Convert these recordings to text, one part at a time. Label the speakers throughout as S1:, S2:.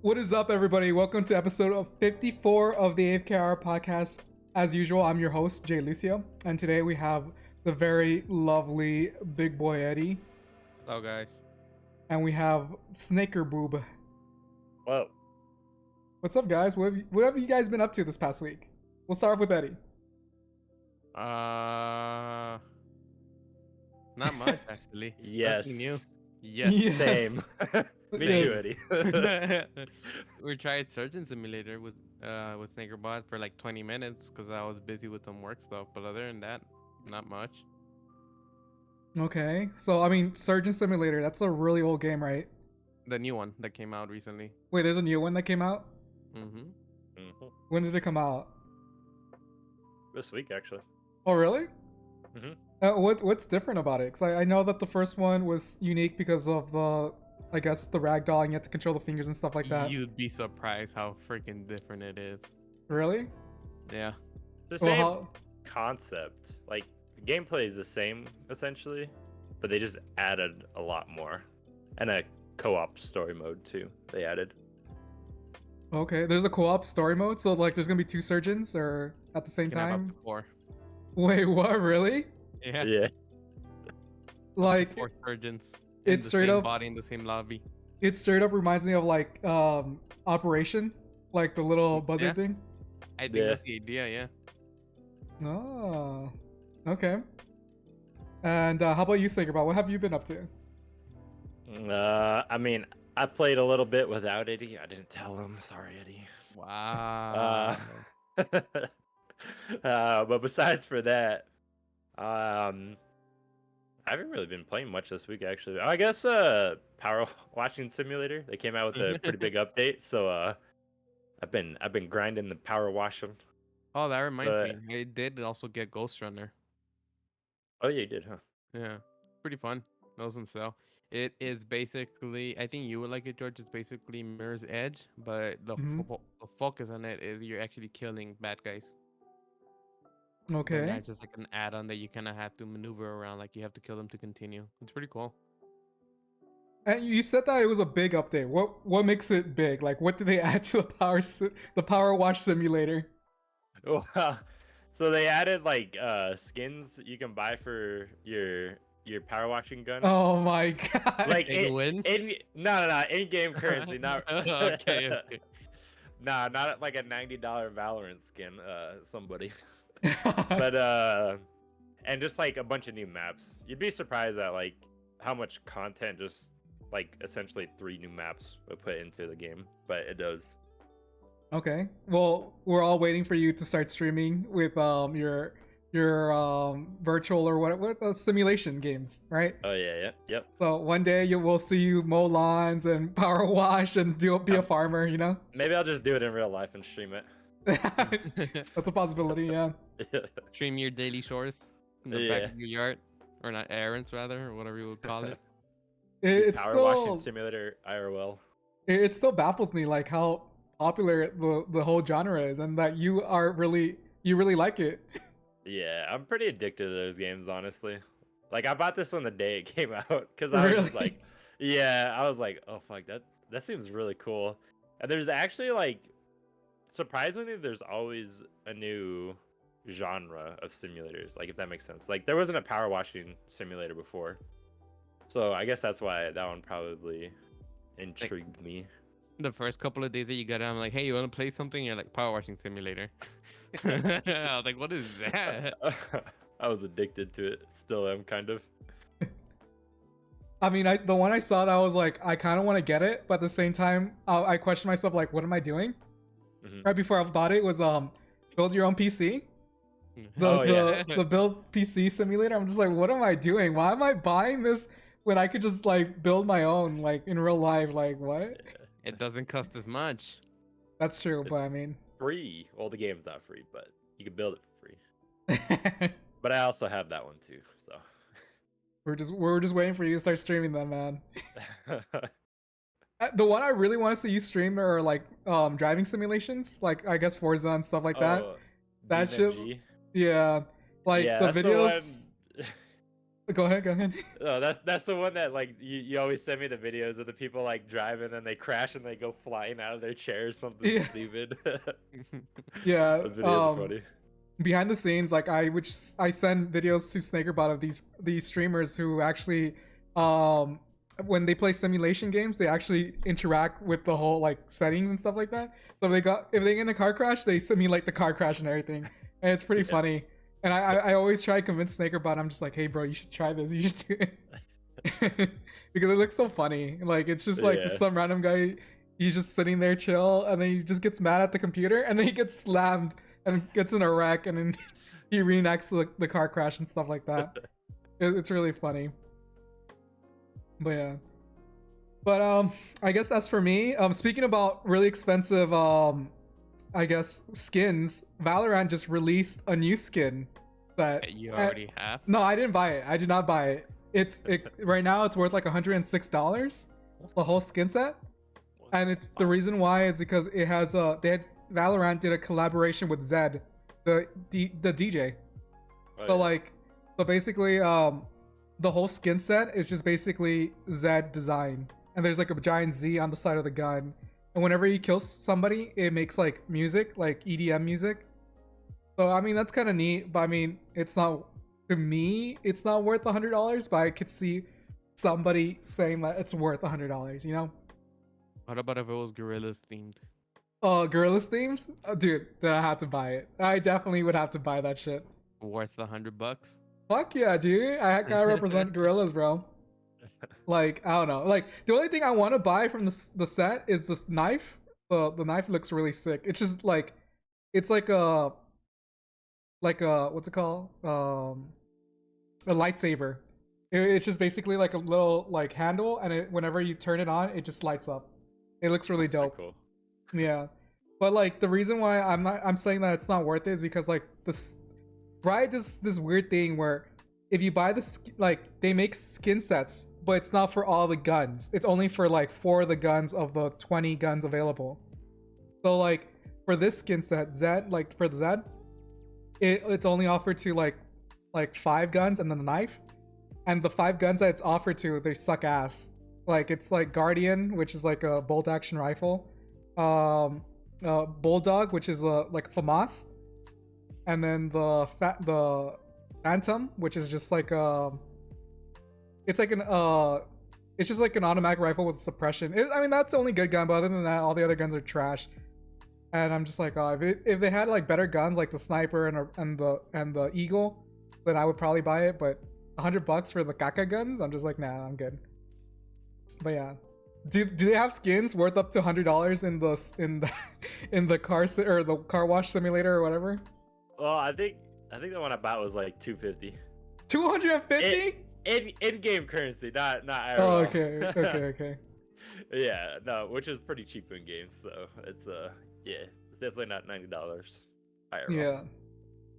S1: What is up, everybody? Welcome to episode of 54 of the AFK Hour Podcast. As usual, I'm your host, jlucio, and today we have the very lovely BigBoyEddie,
S2: Hello, guys.
S1: and we have SnakierBod.
S3: Whoa.
S1: What's up, guys? What have you guys been up to this past week? We'll start off with Eddie.
S2: Not much actually.
S3: Yes.
S2: Nothing new. Yes.
S1: Yes.
S3: Same. Me too, Eddie.
S2: We tried Surgeon Simulator with SnakierBod for like 20 minutes because I was busy with some work stuff. But other than that, not much.
S1: Okay, so I mean, Surgeon Simulator, that's a really old game, right?
S2: The new one that came out recently.
S1: Wait, there's a new one that came out? When did it come out?
S3: This week, actually.
S1: Oh, really?
S3: Mm-hmm.
S1: What's different about it? Because I know that the first one was unique because of the, I guess, the ragdolling, you had to control the fingers and stuff like that.
S2: You'd be surprised how freaking different it is.
S1: Really?
S2: Yeah.
S3: The same concept. Like, the gameplay is the same, essentially, but they just added a lot more. And a co-op story mode, too, they added.
S1: Okay, there's a co-op story mode, so like there's gonna be two surgeons or at the same
S2: You can have up
S1: time?
S2: to 4.
S1: Wait, what? Really?
S2: Yeah.
S3: Yeah.
S1: Like
S2: 4 surgeons.
S1: it's
S2: the
S1: straight
S2: same
S1: up-
S2: body in the same lobby.
S1: it straight up reminds me of like Operation, like the little buzzer
S2: Yeah.
S1: thing.
S2: I think
S3: Yeah.
S2: that's the idea. Yeah.
S1: Oh, okay. And how about you, SnakierBod? What have you been up to?
S3: I mean, I played a little bit without Eddie. I didn't tell him. Sorry, Eddie.
S2: Wow.
S3: But besides for that, I haven't really been playing much this week, actually. I guess Power Washing Simulator. They came out with a pretty big update, so I've been grinding the power washing.
S2: Oh, that reminds
S3: But-
S2: me. I did also get Ghost Runner.
S3: Oh yeah, you did, huh?
S2: Yeah, pretty fun. Those on sale. It is basically, I think you would like it, George. It's basically Mirror's Edge, but the the focus on it is you're actually killing bad guys. And
S1: Okay.
S2: not just like an add-on that you kind of have to maneuver around, like you have to kill them to continue. It's pretty cool.
S1: And you said that it was a big update. What makes it big? Like, what did they add to the power wash simulator?
S3: Well, so they added like skins you can buy for your power washing gun.
S1: Oh my god!
S3: Like
S2: Big win?
S3: no, in-game currency, not
S2: Okay.
S3: Nah, not like a $90 Valorant skin. Somebody, but and just like a bunch of new maps. You'd be surprised at like how much content just like essentially 3 new maps would put into the game, but it does.
S1: Okay. Well, we're all waiting for you to start streaming with your virtual or what simulation games, right?
S3: Oh yeah, yep.
S1: So one day we'll see you mow lawns and power wash and be a farmer, you know?
S3: Maybe I'll just do it in real life and stream it.
S1: That's a possibility, yeah.
S2: Stream your daily chores in the back of your yard, or not errands rather, or whatever you would call it.
S1: It's
S3: Power
S1: still
S3: washing simulator IRL.
S1: it still baffles me like how popular the whole genre is, and that you really like it.
S3: Yeah, I'm pretty addicted to those games, honestly. Like, I bought this one the day it came out because I was just
S1: Really?
S3: like, yeah, I was like, oh fuck, that seems really cool. And there's actually like, surprisingly, there's always a new genre of simulators. Like, if that makes sense. Like, there wasn't a power washing simulator before, so I guess that's why that one probably intrigued me.
S2: The first couple of days that you got it, I'm like, hey, you want to play something? You're like, power washing simulator. I was like, what is that?
S3: I was addicted to it. Still am, kind of.
S1: I mean, the one I saw that I was like, I kind of want to get it, but at the same time, I questioned myself like, what am I doing?
S3: Mhm.
S1: Right before I bought it was build your own PC.
S3: Oh, yeah.
S1: The build PC simulator. I'm just like, what am I doing? Why am I buying this when I could just like build my own like in real life? Like what?
S2: It doesn't cost as much.
S1: That's true, but
S3: It's-
S1: I mean,
S3: Free. Well, the game's not free, but you can build it for free. But I also have that one too, so.
S1: we're just waiting for you to start streaming them, man. The one I really want to see you stream are like driving simulations, like I guess Forza and stuff like that.
S3: Oh,
S1: That shit-
S3: DMG?
S1: Yeah, like
S3: Yeah,
S1: the
S3: that's
S1: videos.
S3: one-
S1: Go ahead, go ahead.
S3: Oh, that's the one that like you always send me the videos of the people like driving and they crash and they go flying out of their chairs, something
S1: Yeah,
S3: stupid.
S1: yeah.
S3: Those videos are funny.
S1: Behind the scenes, like I send videos to SnakierBot of these streamers who actually, when they play simulation games, they actually interact with the whole like settings and stuff like that. So if they get in a car crash, they simulate the car crash and everything, and it's pretty
S3: Yeah.
S1: funny. And I always try to convince SnakierBot. I'm just like, hey bro, you should try this. You should do it because it looks so funny. Like it's just like
S3: Yeah.
S1: some random guy. He's just sitting there chill, and then he just gets mad at the computer, and then he gets slammed and gets in a wreck, and then he reenacts the car crash and stuff like that. It's really funny. But yeah. But I guess as for me, speaking about really expensive I guess skins, Valorant just released a new skin that
S2: You already have.
S1: no, I didn't buy it. I did not buy it. Right now it's worth like $106, the whole skin set. And it's the reason why is because it has Valorant did a collaboration with Zed, the DJ.
S3: Oh,
S1: So
S3: yeah.
S1: so basically the whole skin set is just basically Zed design. And there's like a giant Z on the side of the gun. And whenever he kills somebody, it makes like music, like EDM music. So I mean that's kind of neat, but I mean it's not, to me it's not worth $100, but I could see somebody saying that it's worth $100, you know?
S2: What about if it was gorillas themed?
S1: Oh, Gorillas themes? Dude, then I have to buy it. I definitely would have to buy that shit.
S2: Worth $100?
S1: Fuck yeah, dude. I gotta represent Gorillas, bro. Like, I don't know. Like, the only thing I want to buy from the set is this knife. The knife looks really sick. It's just like, it's like a, what's it called? A lightsaber. It's just basically like a little like handle, and whenever you turn it on, it just lights up. It looks really
S3: That's pretty
S1: dope.
S3: cool.
S1: Yeah, but like the reason why I'm saying that it's not worth it is because like Riot does this weird thing where if you buy like they make skin sets, but it's not for all the guns. It's only for like 4 of the guns of the 20 guns available. So like for this skin set, Zed, like for the Zed, it's only offered to like 5 guns and then the knife. And the 5 guns that it's offered to, they suck ass. Like it's like Guardian, which is like a bolt action rifle, Bulldog, which is like FAMAS, and then the Phantom, which is just like it's like it's just like an automatic rifle with suppression. I mean that's the only good gun, but other than that, all the other guns are trash. And I'm just like, oh, if they had like better guns like the sniper and the eagle, then I would probably buy it. But $100 for the Kaka guns, I'm just like, nah, I'm good. But yeah, do they have skins worth up to $100 in the or the car wash simulator or whatever?
S3: Well, I think the one I bought was like 250.
S1: 250?
S3: In game currency, not IRL.
S1: Oh, okay.
S3: Yeah, no, which is pretty cheap in games, so it's yeah, it's definitely not $90 IRL.
S1: Yeah,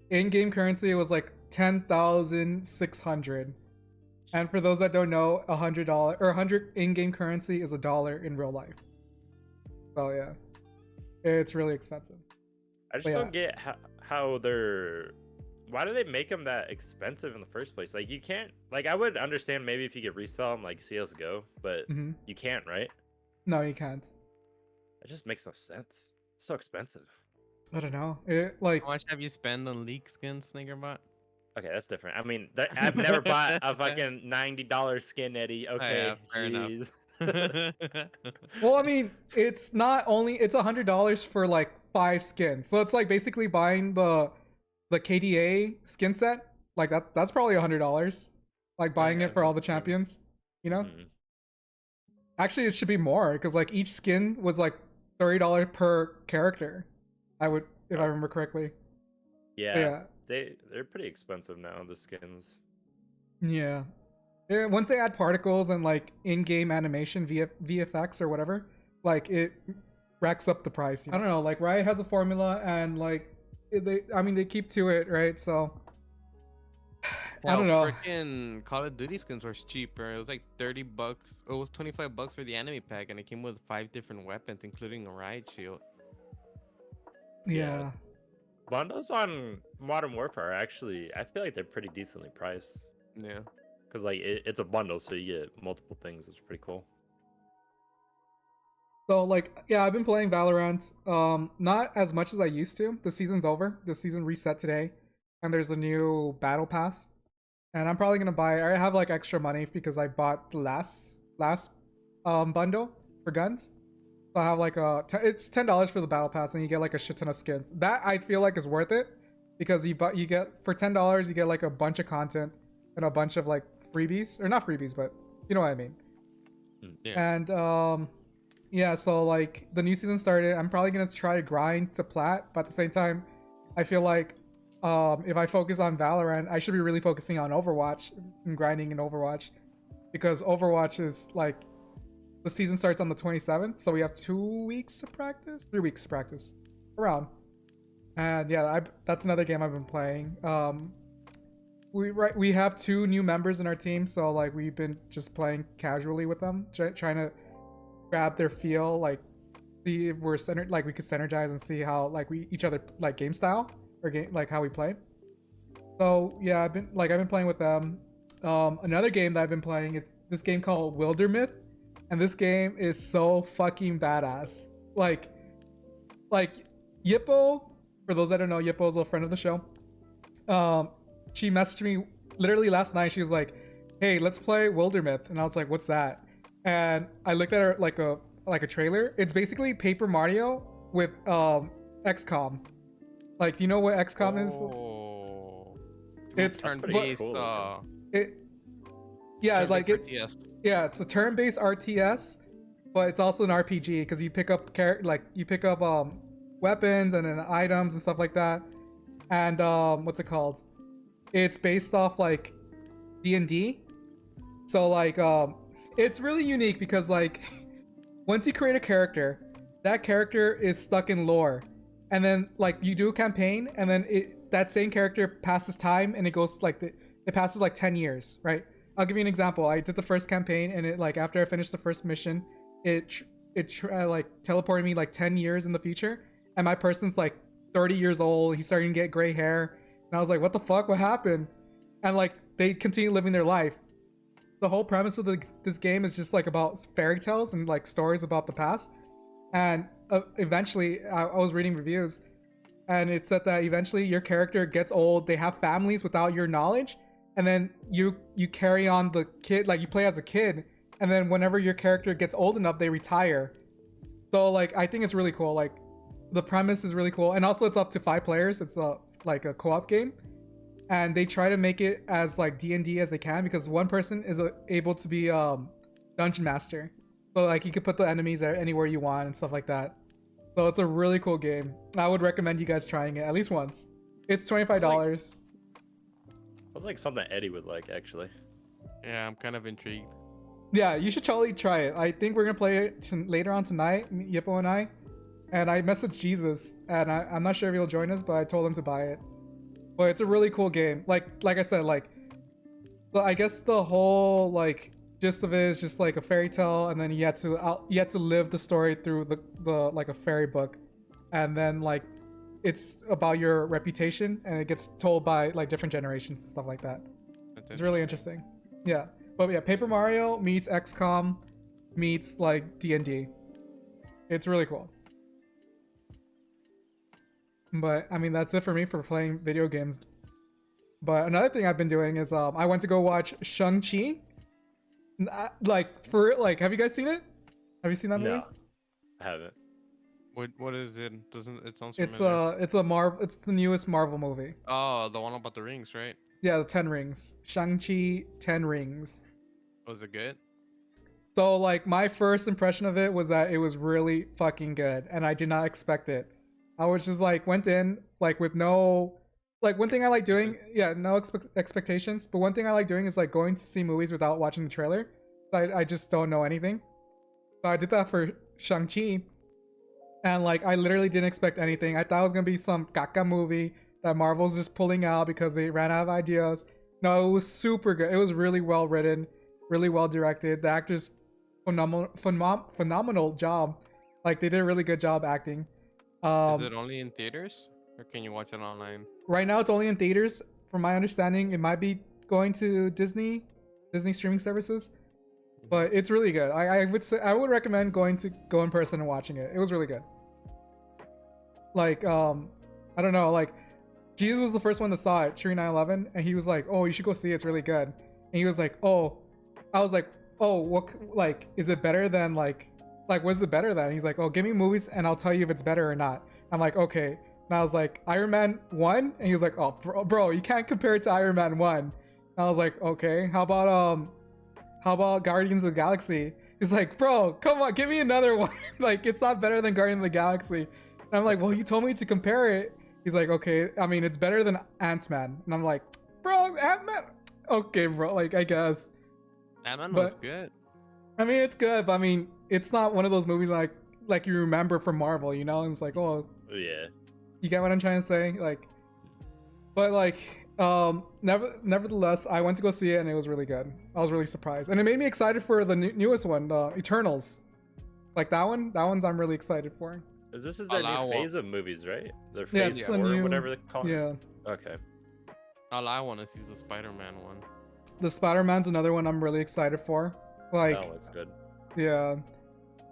S1: in-game currency was like 10,600. And for those that don't know, $100 or 100 in-game currency is $1 in real life. So yeah, it's really expensive.
S3: I just don't get how they're. Why do they make them that expensive in the first place? Like you can't. Like I would understand maybe if you could resell them like CS:GO, but you can't, right?
S1: No, you can't.
S3: It just makes no sense. It's so expensive.
S1: I don't know. Like
S2: How much have you spent on leak skins, SnakierBot?
S3: Okay, that's different. I mean, I've never bought a fucking $90 skin, Eddie. Okay,
S2: fair enough.
S3: jeez.
S1: well, I mean, it's $100 for like 5 skins. So it's like basically buying the KDA skin set. Like that's probably $100. Like buying it for all the champions, you know?
S3: Mhm.
S1: Actually, it should be more because like each skin was like $30 per character. I would, if I remember correctly.
S3: Yeah. They're pretty expensive now, the skins.
S1: Yeah. Once they add particles and like in-game animation VFX or whatever, like it racks up the price. I don't know, like Riot has a formula and like they keep to it, right? So I don't know.
S2: Freaking Call of Duty skins were cheaper. It was like $30. It was $25 for the anime pack, and it came with 5 different weapons, including a riot shield.
S1: Yeah.
S3: Bundles on Modern Warfare actually, I feel like they're pretty decently priced.
S2: Yeah.
S3: because like it's a bundle, so you get multiple things. It's pretty cool.
S1: So like, yeah, I've been playing Valorant. Not as much as I used to. The season's over. The season reset today, and there's a new battle pass. And I'm probably gonna buy. I have like extra money because I bought the last bundle for guns. So I have like it's $10 for the battle pass, and you get like a shit ton of skins. That I feel like is worth it because you get for $10 you get like a bunch of content and a bunch of like freebies, or not freebies, but you know what I mean.
S2: Yeah.
S1: And yeah, so like the new season started. I'm probably gonna try to grind to plat, but at the same time, I feel like if I focus on Valorant, I should be really focusing on Overwatch and grinding in Overwatch, because Overwatch is like the season starts on the 27th, so we have 2 weeks of practice, 3 weeks of practice, around. And yeah, that's another game I've been playing. We have 2 new members in our team, so like we've been just playing casually with them, trying to grab their feel, like see if we're centered, like we could synergize and see how like we each other like game style or game like how we play. So yeah, I've been playing with them. Another game that I've been playing, it's this game called Wildermyth, and this game is so fucking badass. Like Yippo, for those that don't know, Yippo is a friend of the show. She messaged me literally last night. She was like, "Hey, let's play Wildermyth," and I was like, "What's that?" And I looked at her like a trailer. It's basically Paper Mario with XCOM. Like, do you know what XCOM is? It's
S2: turn-based.
S3: cool.
S1: Yeah, like it.
S2: RTS.
S1: Yeah, it's a turn-based RTS, but it's also an RPG because you pick up weapons and then items and stuff like that. And what's it called? It's based off like D&D. So like it's really unique because like once you create a character, that character is stuck in lore, and then like you do a campaign, and then that same character passes time, and it goes like it passes like 10 years, right? I'll give you an example. I did the first campaign, and it like after I finished the first mission, it like teleported me like 10 years in the future, and my person's like 30 years old. He's starting to get gray hair, and I was like, what the fuck? What happened? And like they continue living their life. The whole premise of this game is just like about fairy tales and like stories about the past. And eventually, I was reading reviews, and it said that eventually your character gets old. They have families without your knowledge, and then you carry on the kid, like you play as a kid, and then whenever your character gets old enough, they retire. So like I think it's really cool. Like the premise is really cool, and also it's up to 5 players. It's like a co-op game. And they try to make it as like D&D as they can, because one person is able to be dungeon master, so like you can put the enemies anywhere you want and stuff like that. So it's a really cool game. I would recommend you guys trying it at least once. It's $25.
S3: Sounds like something Eddie would like, actually.
S2: Yeah, I'm kind of intrigued.
S1: Yeah, you should totally try it. I think we're gonna play it later on tonight, Yippo and I. And I messaged Jesus, and I'm not sure if he'll join us, but I told him to buy it. But it's a really cool game. Like I said, like, but I guess the whole like gist of it is just like a fairy tale, and then you had to live the story through the like a fairy book, and then like it's about your reputation, and it gets told by like different generations and stuff like that. It's really interesting. Yeah, but yeah, Paper Mario meets XCOM meets like D&D. It's really cool. But I mean, that's it for me for playing video games. But another thing I've been doing is I went to go watch Shang-Chi. Have you guys seen it? Have you seen that movie?
S3: No, I haven't.
S2: What is it? Doesn't it sounds
S1: It's
S2: familiar?
S1: it's the newest Marvel movie.
S2: Oh, the one about the rings, right?
S1: Yeah, the 10 Rings. Shang-Chi 10 Rings.
S2: Was it good?
S1: So like my first impression of it was that it was really fucking good, and I did not expect it. I was just like went in like with no, like one thing I like doing, yeah, no expectations. But one thing I like doing is like going to see movies without watching the trailer. I just don't know anything. So I did that for Shang-Chi, and like I literally didn't expect anything. I thought it was gonna be some caca movie that Marvel's just pulling out because they ran out of ideas. No, it was super good. It was really well written, really well directed. The actors phenomenal job. Like they did a really good job acting.
S2: Is it only in theaters, or can you watch it online?
S1: Right now it's only in theaters. From my understanding, it might be going to Disney Disney streaming services. But it's really good. I would say I would recommend go in person and watching it. It was really good. Like I don't know, like Jesus was the first one that saw it, Tree 911, and he was like, "Oh, you should go see it. It's really good." And he was like, "Oh," I was like, "Oh, what? Like, is it better than like what is it better than?" And he's like, "Oh, give me movies and I'll tell you if it's better or not." I'm like, "Okay." And I was like, "Iron Man 1?" And he was like, "Oh, bro, you can't compare it to Iron Man 1." And I was like, "Okay, how about Guardians of the Galaxy?" He's like, "Bro, come on, give me another one." Like, it's not better than Guardians of the Galaxy. And I'm like, "Well, you told me to compare it." He's like, "Okay, I mean, it's better than Ant-Man." And I'm like, "Bro, Ant-Man." Okay, bro, like, I guess.
S2: Ant-Man was good.
S1: I mean, it's good, but I mean, it's not one of those movies like you remember from Marvel, you know? And it's like, oh,
S3: yeah.
S1: You get what I'm trying to say? Like, but like, nevertheless, I went to go see it and it was really good. I was really surprised, and it made me excited for the newest one, Eternals. Like that one's I'm really excited for.
S3: This is their new phase of movies, right? Their phase 4
S1: new,
S3: or whatever they call it.
S1: Yeah.
S3: Okay.
S2: All I want to see is the Spider-Man one.
S1: The Spider-Man's another one I'm really excited for. Like,
S3: that looks good.
S1: Yeah.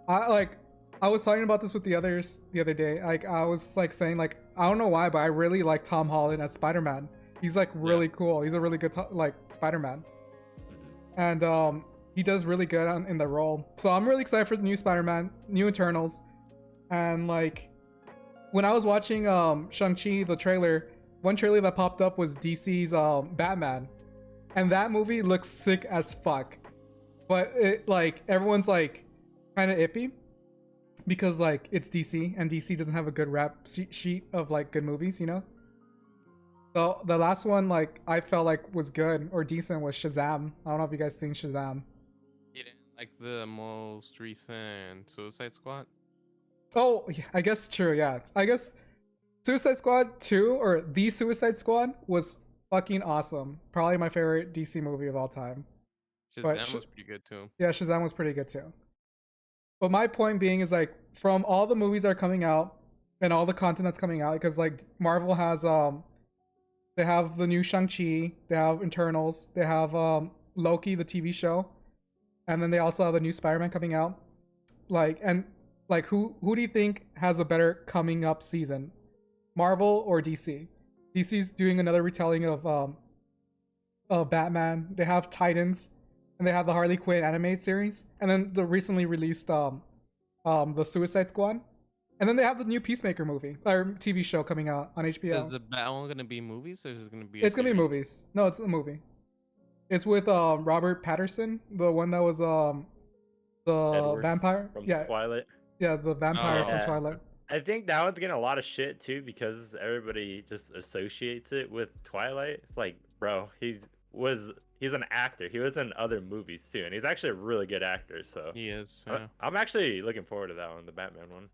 S1: I was talking about this with the others the other day. Like, I was like saying, like, I don't know why, but I really like Tom Holland as Spider-Man. He's like really cool. He's a really good like Spider-Man, and he does really good in the role. So I'm really excited for the new Spider-Man, new Eternals, and like when I was watching Shang-Chi, the trailer, one trailer that popped up was DC's Batman, and that movie looks sick as fuck. But it like everyone's like kind of iffy because like it's DC and DC doesn't have a good rap sheet of like good movies, you know. So the last one like I felt like was good or decent was Shazam. I don't know if you guys think Shazam.
S2: You didn't like the most recent Suicide Squad?
S1: Oh, yeah, I guess true. Yeah, I guess Suicide Squad 2 or The Suicide Squad was fucking awesome. Probably my favorite DC movie of all time.
S2: Shazam was pretty good too.
S1: Yeah, Shazam was pretty good too. But my point being is like from all the movies that are coming out and all the content that's coming out, because like Marvel has they have the new Shang-Chi, they have Eternals, they have Loki, the TV show, and then they also have the new Spider-Man coming out. Like, and like who do you think has a better coming up season? Marvel or DC? DC's doing another retelling of Batman. They have Titans, and they have the Harley Quinn animated series, and then the recently released the Suicide Squad, and then they have the new Peacemaker movie or TV show coming out on HBO.
S2: Is the Batman gonna be movies or is it gonna be?
S1: It's gonna be movies. No, it's a movie. It's with Robert Patterson, the one that was the
S3: Edward
S1: vampire
S3: from
S1: yeah
S3: Twilight.
S1: Yeah, the vampire from Twilight.
S3: I think that one's getting a lot of shit too because everybody just associates it with Twilight. It's like, bro, he's an actor. He was in other movies too, and he's actually a really good actor. So
S2: he is.
S3: I'm actually looking forward to that one, the Batman one.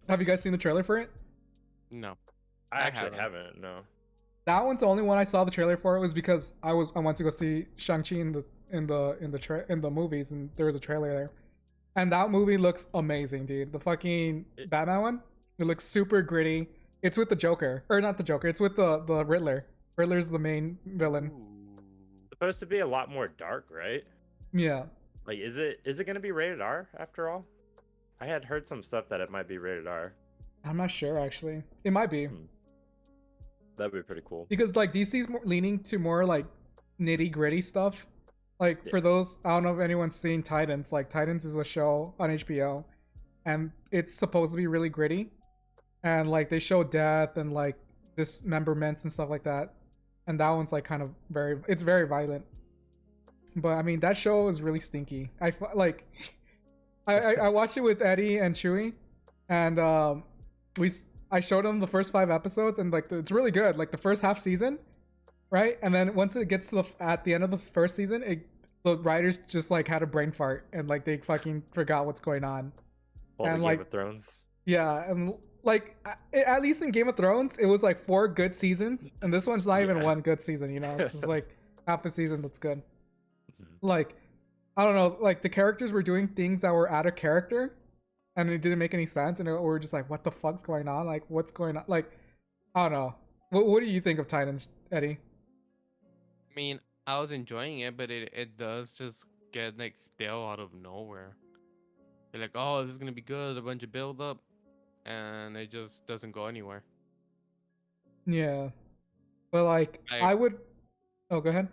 S1: Have you guys seen the trailer for it?
S2: No,
S3: I actually haven't. No.
S1: That one's the only one I saw the trailer for. It was because I went to go see Shang-Chi in the movies, and there was a trailer there, and that movie looks amazing, dude. The fucking Batman one, it looks super gritty. It's with the Joker, or not the Joker. It's with the Riddler. Riddler's the main villain.
S3: It's supposed to be a lot more dark, right?
S1: Yeah.
S3: Like, is it gonna be rated R after all? I had heard some stuff that it might be rated R.
S1: I'm not sure actually. It might be.
S3: That'd be pretty cool.
S1: Because like DC's leaning to more like nitty gritty stuff. Like for those, I don't know if anyone's seen Titans. Like Titans is a show on HBO, and it's supposed to be really gritty, and like they show death and like dismemberments and stuff like that. And that one's like kind of it's very violent. But I mean that show is really stinky. I watched it with Eddie and Chewy, and I showed them the first 5 episodes, and like it's really good. Like the first half season, right? And then once it gets to at the end of the first season, the writers just like had a brain fart and like they fucking forgot what's going on.
S3: And like Game of Thrones.
S1: Yeah, and like at least in Game of Thrones, it was like 4 good seasons, and this one's not even 1 good season. You know, it's just like half the season that's good. Like I don't know, like the characters were doing things that were out of character, and it didn't make any sense, and we were just like, what the fuck's going on? Like what's going on? Like I don't know. What do you think of Titans, Eddie?
S2: I mean, I was enjoying it, but it does just get like stale out of nowhere. You're like, oh, this is gonna be good, a bunch of build up, and it just doesn't go anywhere.
S1: Yeah, but like
S2: Like
S1: I would. Oh, go ahead.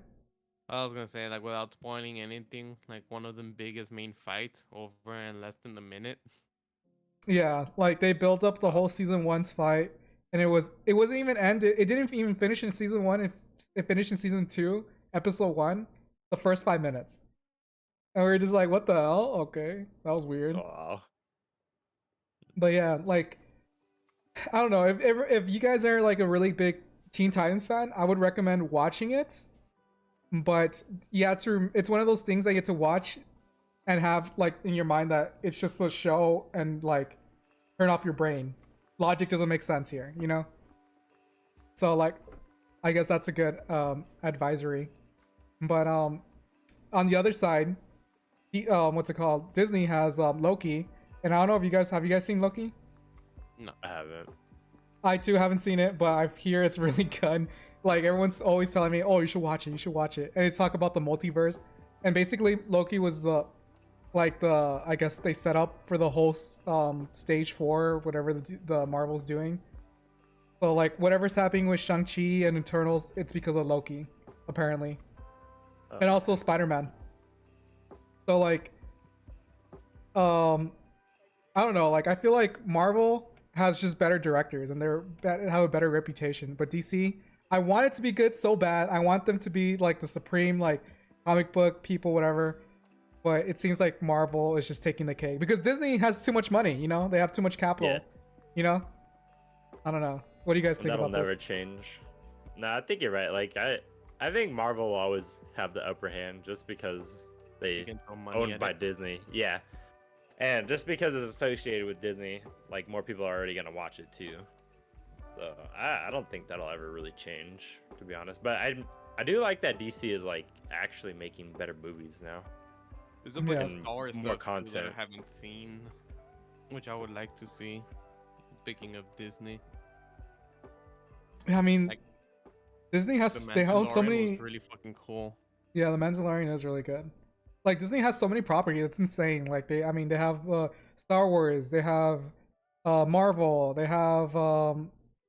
S2: I was gonna say, like without spoiling anything, like one of the biggest main fights over in less than a minute.
S1: Yeah, like they built up the
S2: Oh,
S1: whole season one's fight, and it wasn't even ended. It didn't even finish in season one. It finished in season two, episode one, the first 5 minutes, and we are just like, what the hell? Okay, that was weird.
S3: Wow.
S1: But yeah, like I don't know if you guys are like a really big Teen Titans fan, I would recommend watching it. But yeah, it's one of those things that you get to watch and have like in your mind that it's just a show and like turn off your brain. Logic doesn't make sense here, you know? So like I guess that's a good advisory. But on the other side, what's it called? Disney has Loki, and I don't know if you guys seen Loki?
S2: no.
S3: I haven't.
S1: I too haven't seen it, but I hear it's really good. Like everyone's always telling me, "Oh, you should watch it. You should watch it." And it's talk about the multiverse, and basically Loki was the I guess they set up for the whole stage 4, whatever the Marvel's doing. So like whatever's happening with Shang-Chi and Eternals, it's because of Loki, apparently, and also Spider-Man. So like, I don't know. Like I feel like Marvel has just better directors and have a better reputation, but DC, I want it to be good so bad. I want them to be like the supreme like comic book people, whatever. But it seems like Marvel is just taking the cake because Disney has too much money. You know, they have too much capital.
S3: Yeah.
S1: You know, I don't know. What do you guys think
S3: That'll
S1: about
S3: never
S1: this?
S3: change. No, I think you're right. Like I think Marvel will always have the upper hand just because
S2: You
S3: they
S2: can throw money
S3: owned
S2: at
S3: by
S2: it.
S3: Disney. Yeah. And just because it's associated with Disney, like more people are already gonna watch it too. So I don't think that'll ever really change, to be honest. But I do like that DC is like actually making better movies now.
S2: There's a bunch of
S3: And
S2: Star Wars
S3: more
S2: stuff too that
S3: content.
S2: I haven't seen, which I would like to see. Speaking of Disney,
S1: I mean,
S2: like
S1: Disney
S2: the
S1: has they own so
S2: Mandalorian
S1: many.
S2: was really fucking cool.
S1: Yeah, the Mandalorian is really good. Like Disney has so many properties, it's insane. Like I mean, they have Star Wars, they have Marvel, they have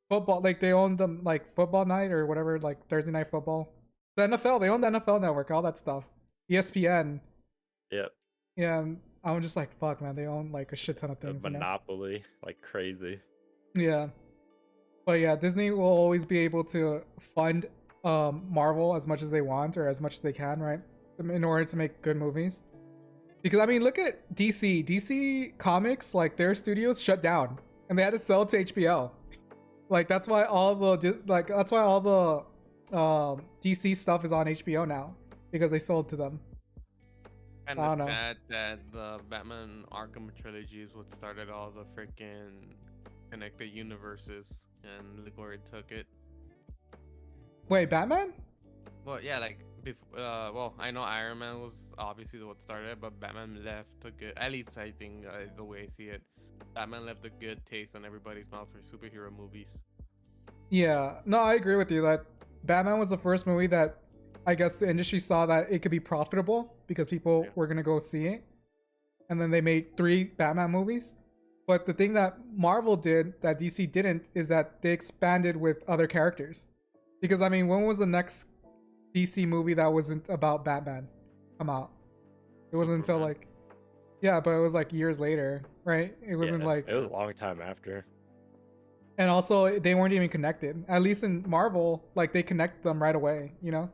S1: football. Like they own them like football night or whatever, like Thursday night football. The NFL, they own the NFL Network, all that stuff. ESPN.
S3: Yep.
S1: Yeah, and I'm just like, fuck, man. They own like a shit ton of
S3: A
S1: things. You know?
S3: monopoly, like crazy.
S1: Yeah, but yeah, Disney will always be able to fund Marvel as much as they want or as much as they can, right? In order to make good movies. Because I mean, look at DC. DC Comics, like their studios shut down and they had to sell it to HBO. Like that's why all the DC stuff is on HBO now because they sold to them.
S2: And
S1: I don't
S2: the
S1: know.
S2: fact that the Batman Arkham trilogy is what started all the freaking connected universes, and look where it took it.
S1: Wait, Batman?
S2: Well, yeah, like well, I know Iron Man was obviously what started it, but Batman left a good. At least I think the way I see it, Batman left a good taste on everybody's mouth for superhero movies.
S1: Yeah, no, I agree with you that Batman was the first movie that I guess the industry saw that it could be profitable because people
S2: Yeah.
S1: were gonna go see it, and then they made 3 Batman movies. But the thing that Marvel did that DC didn't is that they expanded with other characters. Because I mean, when was the next DC movie that wasn't about Batman come out? It wasn't until
S2: Superman.
S1: like, yeah, but it was like years later, right? It wasn't
S3: Yeah,
S1: like,
S3: it was a long time after.
S1: and also they weren't even connected. At least in Marvel, like they connect them right away, you know?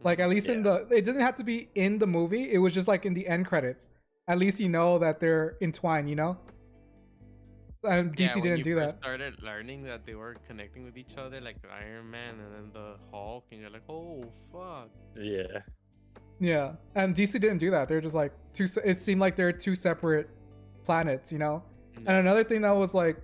S1: Like at least in
S3: Yeah.
S1: it doesn't have to be in the movie. It was just like in the end credits. At least you know that they're entwined, you know? And DC
S2: Yeah, when
S1: didn't
S2: you
S1: do
S2: first
S1: that.
S2: started learning that they were connecting with each other, like Iron Man and then the Hulk, and you're like, oh fuck.
S3: Yeah.
S1: Yeah, and DC didn't do that. They're just like it seemed like they're 2 separate planets, you know. And
S2: Yeah.
S1: another thing that was like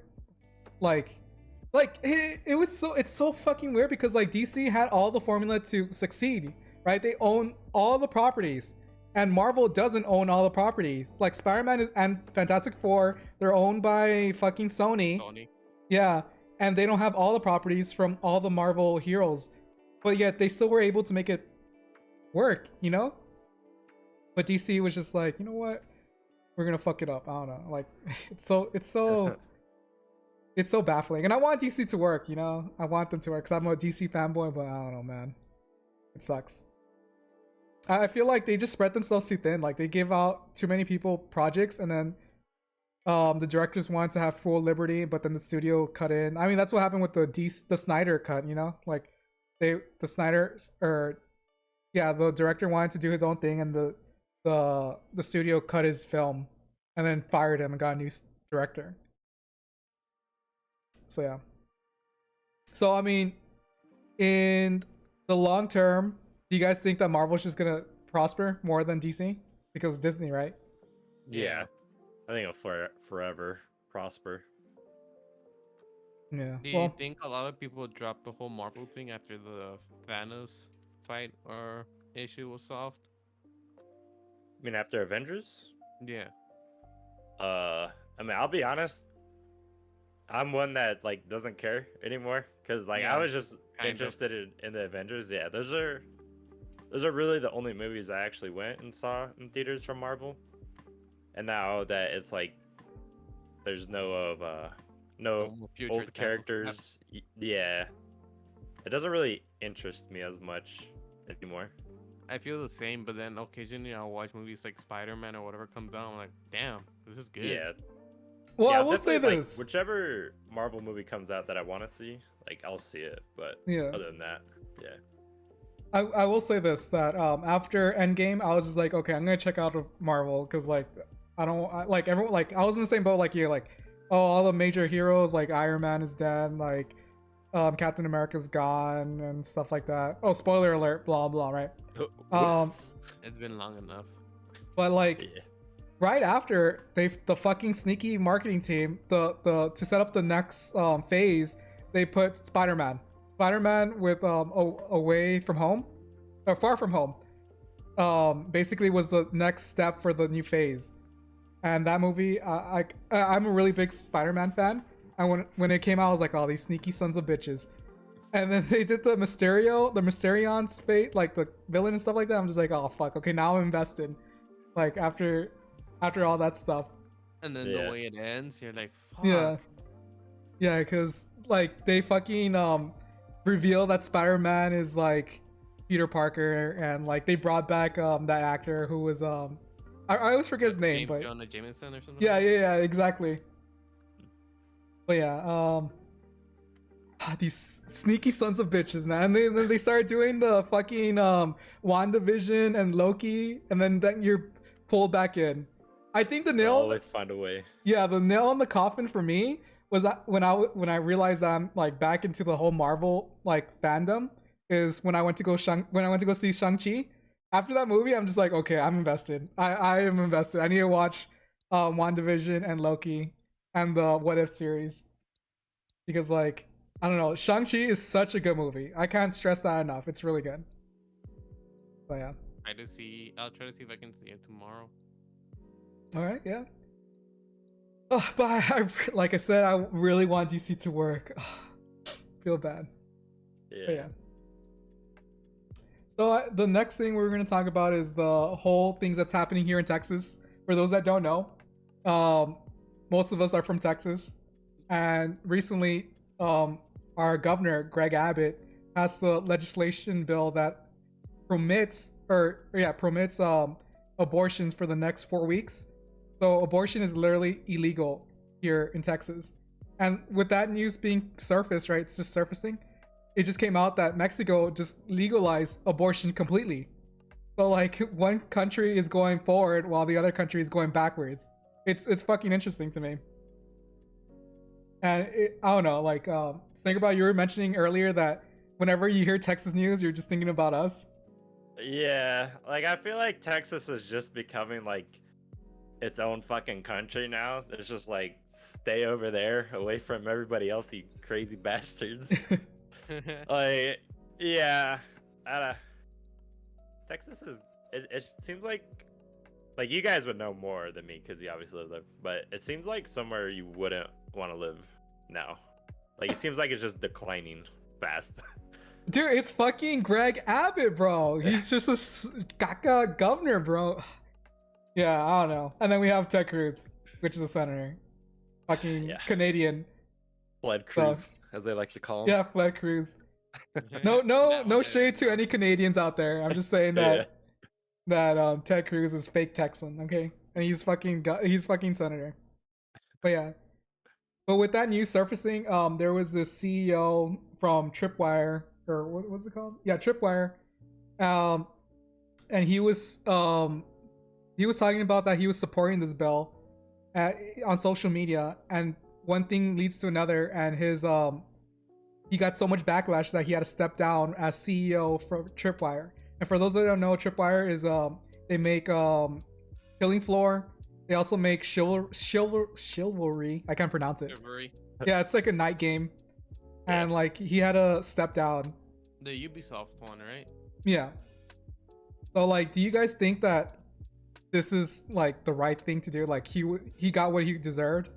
S1: it's so fucking weird because like DC had all the formula to succeed, right? They own all the properties, and Marvel doesn't own all the properties. Like Spider-Man and Fantastic Four, they're owned by fucking Sony.
S2: Sony.
S1: Yeah, and they don't have all the properties from all the Marvel heroes, but yet they still were able to make it work, you know? But DC was just like, you know what? We're gonna fuck it up. I don't know. Like, it's so baffling. And I want DC to work, you know? I want them to work because I'm a DC fanboy, but I don't know, man. It sucks. I feel like they just spread themselves too thin. Like, they give out too many people projects, and then the directors wanted to have full liberty, but then the studio cut in. I mean, that's what happened with the Snyder cut, you know? Like, the director wanted to do his own thing, and the studio cut his film and then fired him and got a new director. So yeah. So I mean, in the long term, do you guys think that Marvel's just gonna prosper more than DC because of Disney, right?
S3: Yeah, I think it'll forever prosper.
S1: Yeah.
S2: Do you think a lot of people dropped the whole Marvel thing after the Thanos fight or issue was solved?
S3: I mean, after Avengers?
S2: Yeah.
S3: I mean, I'll be honest. I'm one that like doesn't care anymore because like I was just interested in the Avengers. Yeah, those are really the only movies I actually went and saw in theaters from Marvel. And now that it's like there's no old characters, yeah, it doesn't really interest me as much anymore.
S2: I feel the same, but then occasionally I'll watch movies like Spider-Man or whatever comes out. I'm like, damn, this is good.
S3: Yeah.
S1: Well,
S3: yeah,
S1: I will say this:
S3: like, whichever Marvel movie comes out that I want to see, like I'll see it. But other than that, yeah.
S1: I will say this, that after Endgame, I was just like, okay, I'm gonna check out Marvel because like like everyone, like I was in the same boat like you, like, oh, all the major heroes like Iron Man is dead, like Captain America's gone and stuff like that. Oh, spoiler alert, blah blah, right?
S2: It's been long enough.
S1: But like right after the fucking sneaky marketing team, to set up the next phase, they put Spider-Man with Away From Home, or Far From Home, basically was the next step for the new phase. And that movie, I'm a really big Spider-Man fan, and when it came out, I was like, oh, these sneaky sons of bitches. And then they did the Mysterion's fate, like the villain and stuff like that. I'm just like, oh fuck, okay, now I'm invested. Like after all that stuff.
S2: And then the way it ends, you're like, fuck.
S1: Yeah, because like they fucking reveal that Spider-Man is like Peter Parker, and like they brought back that actor who was I always forget his name, but
S2: Jonah Jameson or something.
S1: Yeah, exactly. But yeah, these sneaky sons of bitches, man. Then they started doing the fucking WandaVision and Loki, and then you're pulled back in. I think the nail
S3: always find a way.
S1: Yeah, the nail in the coffin for me was that when I realized I'm like back into the whole Marvel like fandom is when I went to go see Shang-Chi. After that movie, I'm just like, okay, I'm invested. I am invested. I need to watch WandaVision and Loki and the What If series, because like I don't know, Shang-Chi is such a good movie. I can't stress that enough. It's really good. So yeah.
S2: I'll try to see if I can see it tomorrow.
S1: All right, yeah. But like I said, I really want DC to work. Feel bad.
S3: Yeah.
S1: But yeah. So the next thing we're going to talk about is the whole things that's happening here in Texas. For those that don't know, most of us are from Texas, and recently, our governor Greg Abbott passed the legislation bill that permits abortions for the next 4 weeks. So abortion is literally illegal here in Texas. And with that news being surfaced, right? It's just surfacing. It just came out that Mexico just legalized abortion completely. So like one country is going forward while the other country is going backwards. It's fucking interesting to me. And I don't know, like SnakierBod, you were mentioning earlier that whenever you hear Texas news, you're just thinking about us.
S3: Yeah, like I feel like Texas is just becoming like its own fucking country now. It's just like, stay over there away from everybody else, you crazy bastards. Like, yeah, Texas is, it seems like you guys would know more than me because you obviously live there, but it seems like somewhere you wouldn't want to live now. Like, it seems like it's just declining fast.
S1: Dude, it's fucking Greg Abbott, bro. He's just a caca governor, bro. Yeah, I don't know. And then we have Ted Cruz, which is a senator. Fucking Canadian.
S3: Blood Cruz, as they like to call him.
S1: Yeah, Fred Cruz. No shade to any Canadians out there. I'm just saying that Ted Cruz is fake Texan, okay? And he's fucking senator. But yeah. But with that news surfacing, there was this CEO from Tripwire, or what was it called? Yeah, Tripwire. And he was talking about that he was supporting this bill on social media, and one thing leads to another, and his he got so much backlash that he had to step down as CEO for Tripwire. And for those that don't know, Tripwire is they make Killing Floor. They also make Chivalry. I can't pronounce it.
S2: Chivalry.
S1: Yeah, it's like a night game, and like he had to step down.
S2: The Ubisoft one, right?
S1: Yeah. So like, do you guys think that this is like the right thing to do? Like he got what he deserved?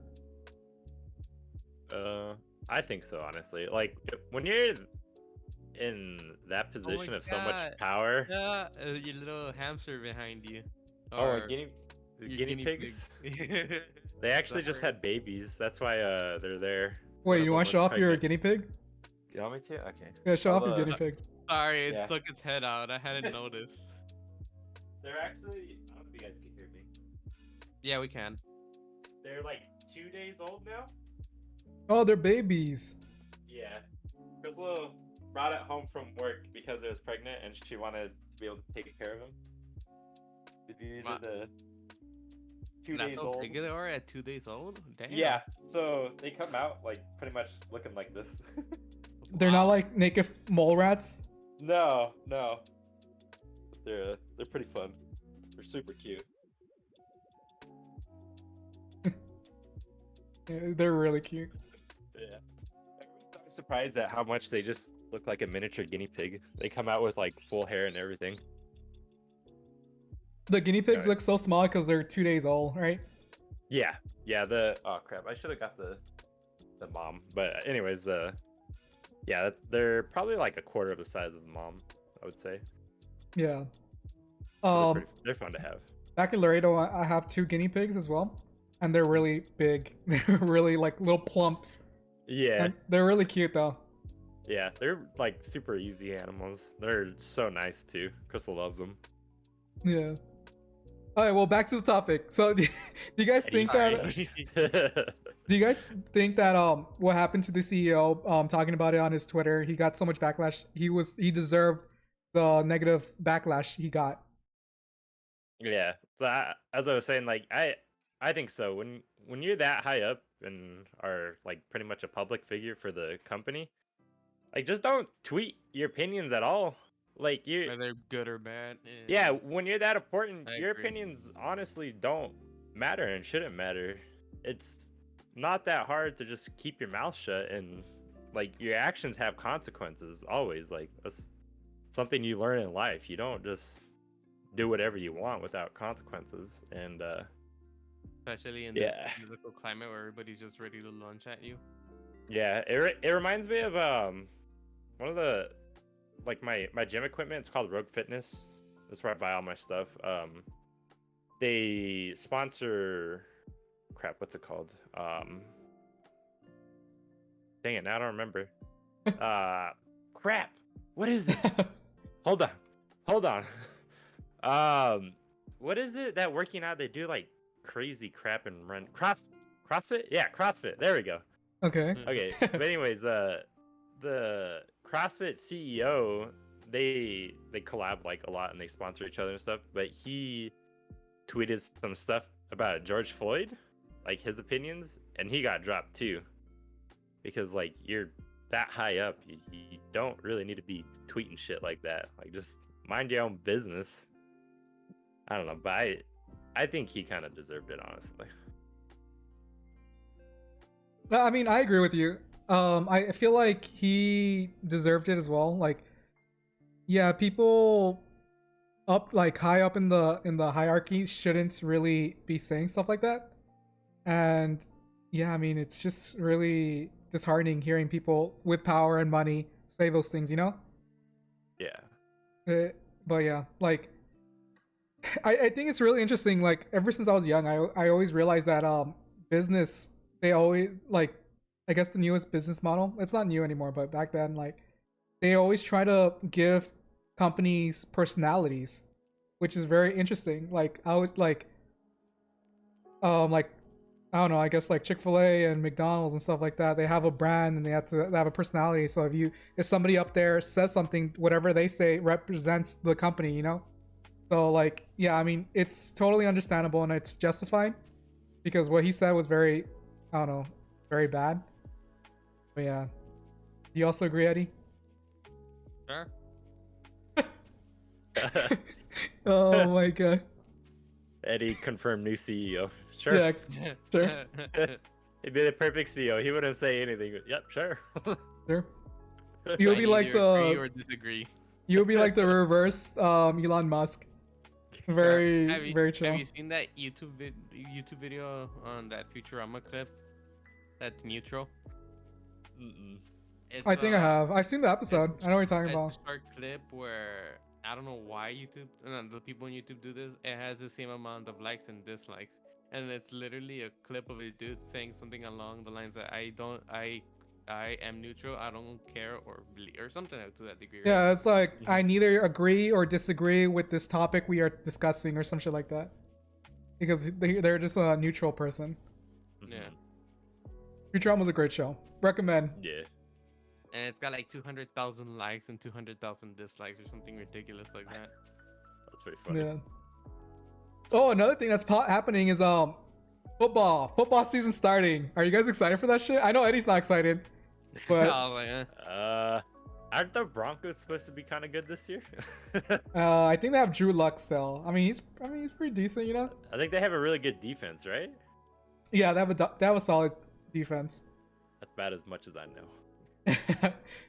S3: I think so, honestly. Like when you're in that position of so much power.
S2: Yeah, your little hamster behind you.
S3: Oh, guinea pigs. They actually just had babies. That's why they're there.
S1: Wait, you want to show off your guinea pig?
S3: You want me to? Okay.
S1: Yeah, show off your guinea pig.
S2: Sorry, it stuck its head out. I hadn't noticed.
S3: They're actually, I don't know if you guys can hear me.
S2: Yeah, we can.
S3: They're like 2 days old now.
S1: Oh, they're babies.
S3: Yeah. Crystal brought it home from work because it was pregnant and she wanted to be able to take care of him. These are the 2 days old.
S2: Big they are at 2 days old? Damn.
S3: Yeah, so they come out like pretty much looking like this.
S1: They're not like naked mole rats?
S3: No. They're pretty fun. They're super cute.
S1: Yeah, they're really cute.
S3: Yeah. I'm surprised at how much they just look like a miniature guinea pig. They come out with like full hair and everything.
S1: The guinea pigs look so small because they're 2 days old, right?
S3: Yeah. Oh crap! I should have got the mom. But anyways, yeah, they're probably like a quarter of the size of the mom, I would say.
S1: Yeah.
S3: They're fun to have.
S1: Back in Laredo, I have 2 guinea pigs as well, and they're really big. They're really like little plumps.
S3: Yeah.
S1: And they're really cute though.
S3: Yeah, they're like super easy animals. They're so nice too. Crystal loves them.
S1: Yeah. All right, well, back to the topic. So, do you guys think that? Do you guys think that what happened to the CEO talking about it on his Twitter? He got so much backlash. He deserved the negative backlash he got.
S3: Yeah. So as I was saying, like I think so. When you're that high up and are like pretty much a public figure for the company, like just don't tweet your opinions at all. Like
S2: whether good or bad.
S3: Yeah, when you're that important, your
S2: agree.
S3: opinions honestly don't matter and shouldn't matter. It's not that hard to just keep your mouth shut, and like your actions have consequences always. Like that's something you learn in life. You don't just do whatever you want without consequences. And
S2: especially in this political climate where everybody's just ready to lunge at you.
S3: Yeah, it reminds me of one of the like my gym equipment. It's called Rogue Fitness. That's where I buy all my stuff. They sponsor crap, what's it called? Dang it, now I don't remember. Crap. What is it? Hold on. What is it that working out they do like crazy crap and run CrossFit? Yeah, CrossFit. There we go.
S1: Okay.
S3: Okay. But anyways, the CrossFit CEO, they collab like a lot and they sponsor each other and stuff, but he tweeted some stuff about George Floyd, like his opinions, and he got dropped too. Because like you're that high up, you don't really need to be tweeting shit like that. Like just mind your own business. I don't know, but I think he kind of deserved it, honestly.
S1: I mean, I agree with you. I feel like he deserved it as well. Like, yeah, people up like high up in the hierarchy shouldn't really be saying stuff like that. And yeah, I mean, it's just really disheartening hearing people with power and money say those things, you know?
S3: Yeah.
S1: But yeah, like I think it's really interesting. Like ever since I was young, I always realized that business, they always like, I guess the newest business model, it's not new anymore, but back then, like they always try to give companies personalities, which is very interesting. Like I would like I don't know, I guess like Chick-fil-A and McDonald's and stuff like that, they have a brand and they have a personality. So if somebody up there says something, whatever they say represents the company, you know? So like, yeah, I mean, it's totally understandable and it's justified because what he said was very, I don't know, very bad. But yeah. Do you also agree, Eddie?
S2: Sure.
S1: Oh my god.
S3: Eddie confirmed new CEO. Sure.
S1: Yeah, sure.
S3: He'd be the perfect CEO. He wouldn't say anything. Yep, sure.
S1: Sure. You'll
S2: I
S1: be like
S2: either agree
S1: the
S2: or disagree.
S1: you'll be like the reverse Elon Musk. Very very chill.
S2: Have you seen that YouTube video on that Futurama clip? That's neutral.
S3: Mm-mm.
S2: It's,
S1: I think I have. I've seen the episode. I know what you're talking
S2: it's
S1: about.
S2: a short clip where I don't know why the people on YouTube do this. It has the same amount of likes and dislikes, and it's literally a clip of a dude saying something along the lines that I am neutral. I don't care or believe or something to that degree. Right?
S1: Yeah, it's like I neither agree or disagree with this topic we are discussing or some shit like that. Because they're just a neutral person.
S2: Yeah.
S1: Futurama was a great show. Recommend.
S3: Yeah.
S2: And it's got like 200,000 likes and 200,000 dislikes or something ridiculous like that.
S3: That's pretty funny.
S1: Yeah. Oh, another thing that's happening is football season starting. Are you guys excited for that shit? I know Eddie's not excited, but
S2: I was like,
S3: Aren't the Broncos supposed to be kind of good this year?
S1: I think they have Drew Luck still. I mean, he's pretty decent, you know.
S3: I think they have a really good defense, right?
S1: Yeah, they have a solid defense.
S3: That's about as much as I know.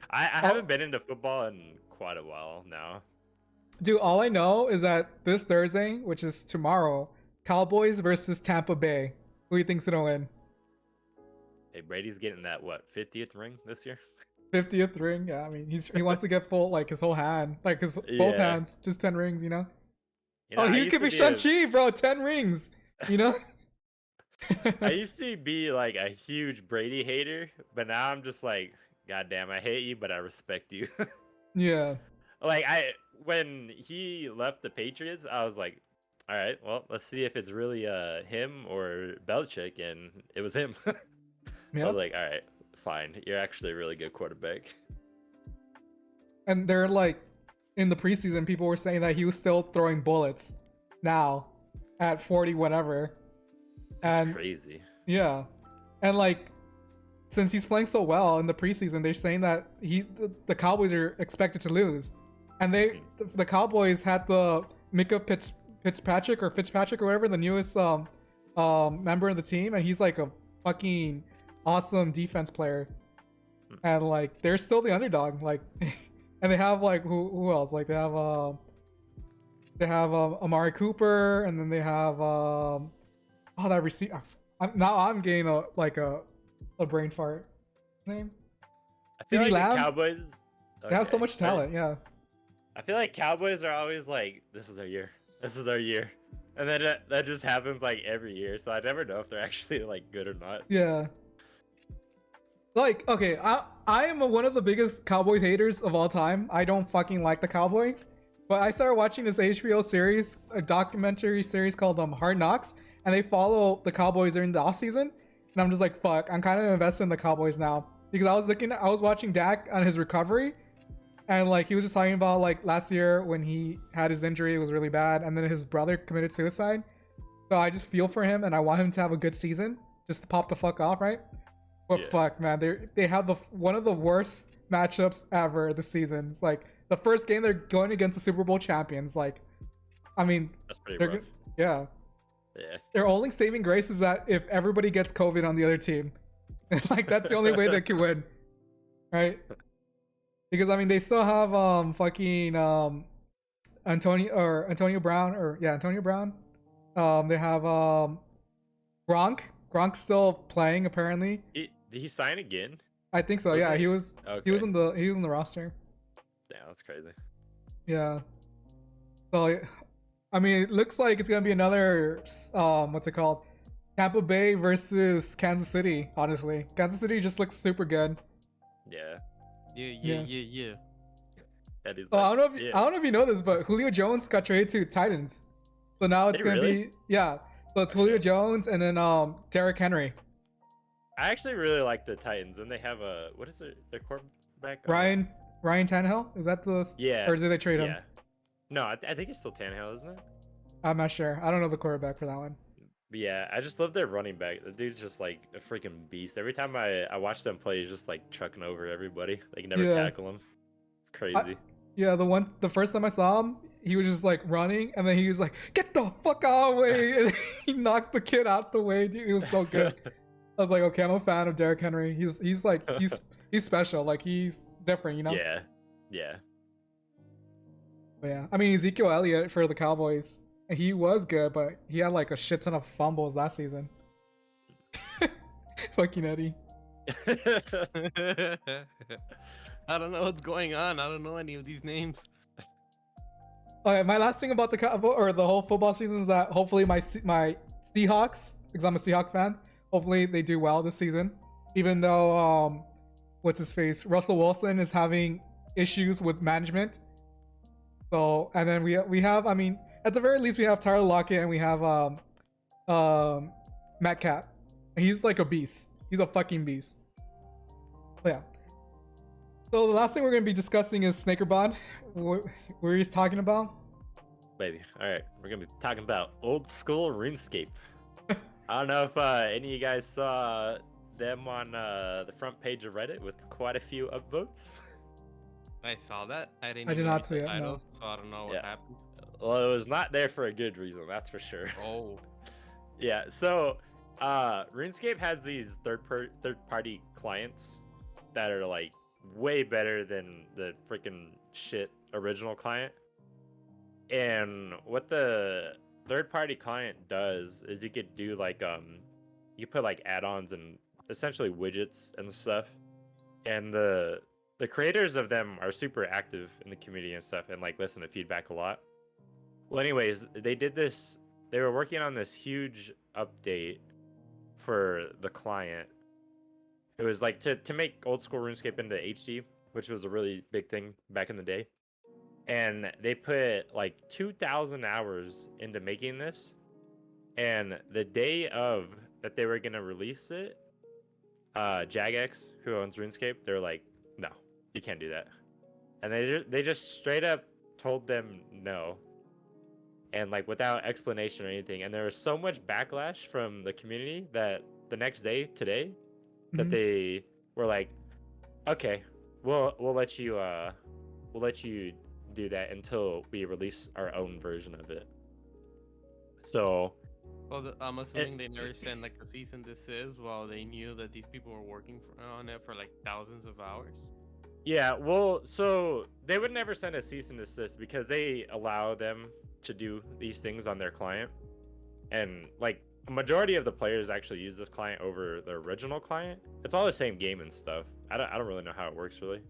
S3: I haven't been into football in quite a while now.
S1: Dude, all I know is that this Thursday, which is tomorrow, Cowboys versus Tampa Bay. Who do you think's gonna win?
S3: Hey, Brady's getting that 50th ring this year?
S1: 50th ring? Yeah, I mean he wants to get full, like his whole hand, like his both hands, just 10 rings, you know? Oh, he could be Shang-Chi, bro, 10 rings, you know?
S3: I used to be like a huge Brady hater, but now I'm just like, God damn, I hate you, but I respect you.
S1: Yeah.
S3: Like when he left the Patriots, I was like, all right, well, let's see if it's really him or Belichick, and it was him. I was like, all right, fine, you're actually a really good quarterback.
S1: And they're like, in the preseason, people were saying that he was still throwing bullets now at 40 whatever.
S3: That's crazy.
S1: Yeah. And like, since he's playing so well in the preseason, they're saying that the Cowboys are expected to lose. And the Cowboys had the Micah Fitzpatrick or whatever, the newest member of the team, and he's like a fucking awesome defense player. And like they're still the underdog, like and they have like who else? Like they have Amari Cooper, and then they have that receiver. I'm getting a brain fart. Name?
S3: I feel like
S1: Lamb?
S3: the Cowboys.
S1: They have so much talent, yeah.
S3: I feel like Cowboys are always like, this is our year. This is our year. And then that just happens like every year. So I never know if they're actually like good or not.
S1: Yeah. Like, okay, I am one of the biggest Cowboys haters of all time. I don't fucking like the Cowboys. But I started watching this HBO series, a documentary series called Hard Knocks, and they follow the Cowboys during the offseason. And I'm just like, fuck, I'm kind of invested in the Cowboys now. Because I was watching Dak on his recovery, and like he was just talking about like last year when he had his injury, it was really bad, and then his brother committed suicide. So I just feel for him, and I want him to have a good season, just to pop the fuck off, right? But yeah. Fuck, man, they have one of the worst matchups ever this season. It's like the first game they're going against the Super Bowl champions. Like, I mean,
S3: that's pretty rough.
S1: Yeah.
S3: Yeah.
S1: Their only saving grace is that if everybody gets COVID on the other team, like that's the only way they can win, right? Because I mean, they still have fucking Antonio Brown. They have Gronk. Gronk's still playing apparently.
S3: Did he sign again?
S1: I think so. Yeah, he was.
S3: Okay.
S1: He was in the roster.
S3: Damn, that's crazy.
S1: Yeah. So, I mean, it looks like it's gonna be another what's it called? Tampa Bay versus Kansas City. Honestly, Kansas City just looks super good.
S3: Yeah.
S2: Yeah.
S3: Eddie's
S1: Oh,
S3: like,
S1: I don't know if you know this, but Julio Jones got traded to Titans. So now it's
S3: Did he
S1: gonna
S3: really?
S1: be yeah. So it's
S3: Oh,
S1: Julio
S3: shit.
S1: Jones and then Derrick Henry.
S3: I actually really like the Titans, and they have a what is it? Their quarterback?
S1: Ryan Tannehill, is that the
S3: Yeah.
S1: or did they trade him?
S3: Yeah. No, I think it's still Tannehill, isn't it?
S1: I'm not sure. I don't know the quarterback for that one.
S3: But yeah, I just love their running back. The dude's just like a freaking beast. Every time I watch them play, he's just like chucking over everybody. They can never
S1: Yeah.
S3: tackle him. It's crazy.
S1: Yeah, the first time I saw him, he was just like running, and then he was like, "Get the fuck out of the way!" And he knocked the kid out the way. Dude, it was so good. I was like, okay, I'm a fan of Derrick Henry. He's like he's special. Like he's different, you know.
S3: Yeah. Yeah.
S1: But yeah, I mean Ezekiel Elliott for the Cowboys, he was good, but he had like a shit ton of fumbles last season. Fucking Eddie.
S2: I don't know what's going on. I don't know any of these names.
S1: Okay, my last thing about the the whole football season is that hopefully my Seahawks, because I'm a Seahawk fan, hopefully they do well this season. Even though what's his face, Russell Wilson is having issues with management. So and then we have, I mean, at the very least we have Tyler Lockett and we have Matt Cap. He's like a beast. He's a fucking beast. But yeah. So the last thing we're gonna be discussing is SnakierBod. What are you talking about?
S3: Baby. All right, we're gonna be talking about old school RuneScape. I don't know if any of you guys saw them on the front page of Reddit with quite a few upvotes.
S2: I saw that. I did
S1: not
S2: read
S1: see
S2: the
S1: it, no.
S2: title, so I don't know what
S3: Yeah.
S2: happened.
S3: Well, it was not there for a good reason, that's for sure.
S2: Oh,
S3: Yeah, so RuneScape has these third-party clients that are like way better than the freaking shit original client. And what the third-party client does is you could do like you put like add-ons and essentially widgets and stuff. And the creators of them are super active in the community and stuff and like listen to feedback a lot. Well, anyways, they did this. They were working on this huge update for the client. It was like to make old school RuneScape into HD, which was a really big thing back in the day. And they put like 2,000 hours into making this. And the day of that they were gonna release it, Jagex, who owns RuneScape, they're like, no, you can't do that. And they just straight up told them no. And like without explanation or anything. And there was so much backlash from the community that the next day, today, that
S1: Mhm.
S3: they were like, okay, we'll let you do that until we release our own version of it. So
S2: well, I'm assuming they never sent like a cease and desist while they knew that these people were working on it for like thousands of hours.
S3: yeah, well, so they would never send a cease and desist because they allow them to do these things on their client. And like a majority of the players actually use this client over the original client. It's all the same game and stuff. I don't really know how it works really.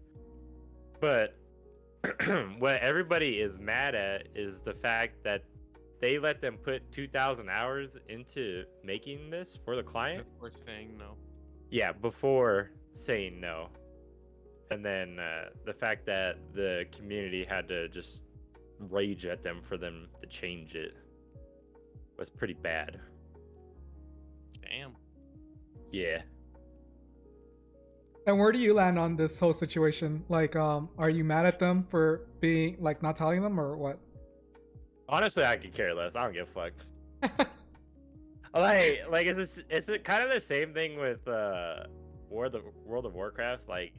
S3: But what everybody is mad at is the fact that they let them put 2,000 hours into making this for the client.
S2: Before saying no.
S3: Yeah, before saying no. And then the fact that the community had to just rage at them for them to change it was pretty bad.
S2: Damn.
S3: Yeah.
S1: And where do you land on this whole situation? Like, are you mad at them for being like not telling them or what?
S3: Honestly, I could care less. I don't give a fuck. Like it's kind of the same thing with World of Warcraft. Like,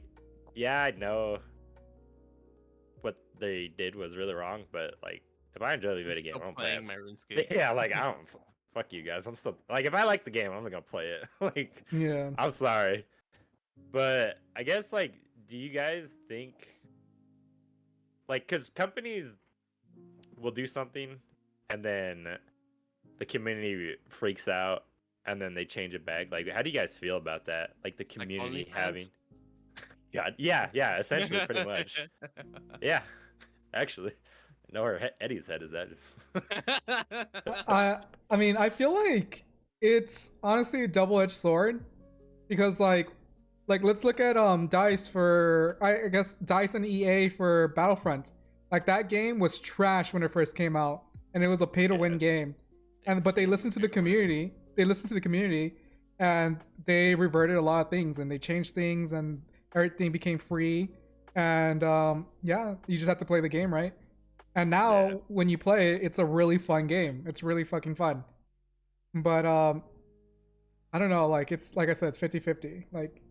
S3: yeah, I know what they did was really wrong, but like if I enjoy the video game,
S2: Still
S3: I'm playing
S2: playing my RuneScape.
S3: Yeah, like I don't fuck you guys. I'm still like if I like the game, I'm gonna play it. Like
S1: Yeah.
S3: I'm sorry. But I guess like do you guys think like cuz companies will do something and then the community freaks out and then they change it back? Like how do you guys feel about that? Like the community
S2: OnlyFans?
S3: having yeah, essentially pretty much. Yeah. Actually, I know where Eddie's head is at.
S1: I mean, I feel like it's honestly a double-edged sword because like let's look at Dice for I guess Dice and EA for Battlefront. Like that game was trash when it first came out, and it was a pay-to-win game. And but they listened to the community. They listened to the community, and they reverted a lot of things, and they changed things, and everything became free. And yeah, you just have to play the game, right? And now when you play it, it's a really fun game. It's really fucking fun. But I don't know, like it's like I said, it's 50-50. Like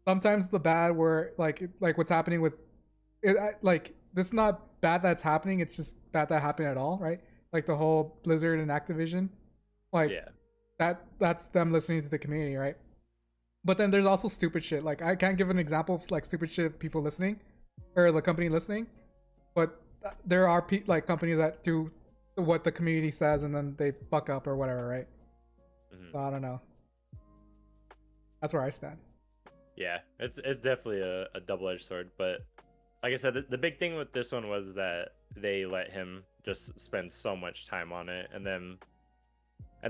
S1: sometimes the bad where like what's happening with it, like this is not bad that's happening, it's just bad that happened at all, right? Like the whole Blizzard and Activision, like that's them listening to the community, right? But then there's also stupid shit. Like I can't give an example of like stupid shit of people listening or the company listening, but there are like companies that do what the community says and then they fuck up or whatever, right? So I don't know. That's where I stand.
S3: Yeah, it's definitely a double-edged sword, but like I said, the big thing with this one was that they let him just spend so much time on it, and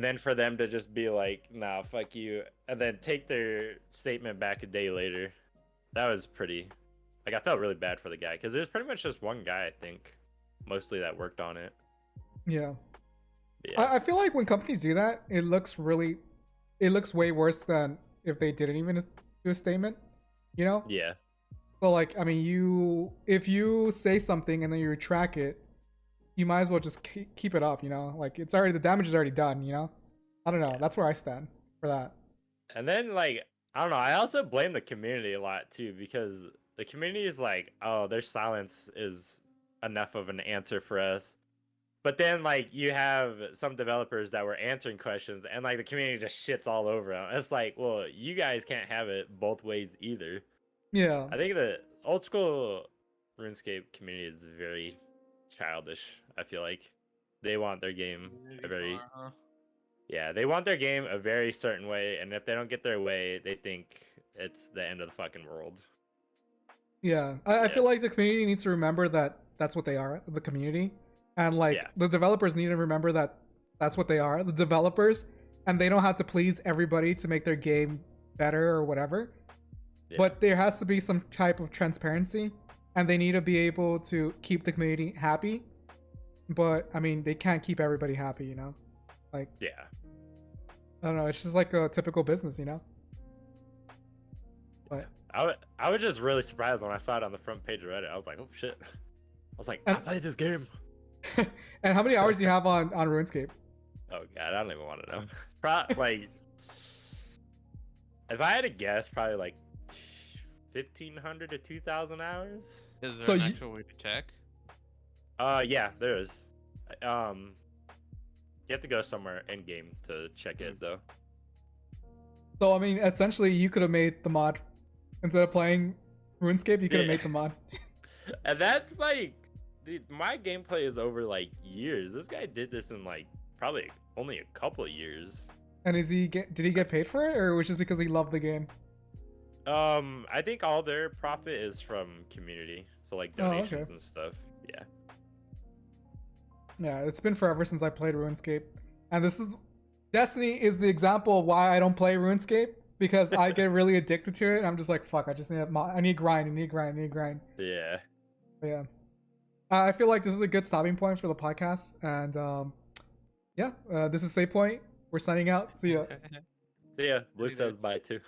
S3: then for them to just be like, nah, fuck you, and then take their statement back a day later, that was pretty, like, I felt really bad for the guy, because there's pretty much just one guy, I think, mostly that worked on it.
S1: Yeah. I feel like when companies do that, it looks way worse than if they didn't even do a statement, you know?
S3: Yeah.
S1: So like, I mean, if you say something and then you retract it, you might as well just keep it up, you know? Like the damage is already done, you know? I don't know. That's where I stand for that.
S3: And then like, I don't know, I also blame the community a lot too, because the community is like, oh, their silence is enough of an answer for us. But then, like, you have some developers that were answering questions, and, like, the community just shits all over them. It's like, well, you guys can't have it both ways either.
S1: Yeah.
S3: I think the old school RuneScape community is very childish, I feel like. They want their game they want their game a very certain way, and if they don't get their way, they think it's the end of the fucking world.
S1: Yeah. I feel like the community needs to remember that that's what they are, the community. And like the developers need to remember that that's what they are, the developers, and they don't have to please everybody to make their game better or whatever. Yeah. But there has to be some type of transparency, and they need to be able to keep the community happy. But I mean, they can't keep everybody happy, you know? Like, I don't know. It's just like a typical business, you know? But
S3: I was just really surprised when I saw it on the front page of Reddit. I was like, oh shit! I was like, I played this game.
S1: And how many hours do you have on RuneScape?
S3: Oh god, I don't even want to know. Like, if I had to guess, probably like 1,500 to 2,000 hours.
S2: Is there an actual way to check?
S3: Yeah, there is. You have to go somewhere in game to check it though.
S1: So I mean, essentially, you could have made the mod instead of playing RuneScape. You could have made the mod.
S3: And that's like. Dude, my gameplay is over like years. This guy did this in like probably only a couple of years.
S1: And did he get paid for it, or was it just because he loved the game?
S3: I think all their profit is from community, so like donations and stuff. Yeah.
S1: Yeah, it's been forever since I played RuneScape, and Destiny is the example of why I don't play RuneScape, because I get really addicted to it. I'm just like, fuck, I need grind.
S3: Yeah.
S1: But yeah. I feel like this is a good stopping point for the podcast, and this is Save Point. We're signing out. See ya.
S3: See ya. Blue says bye too.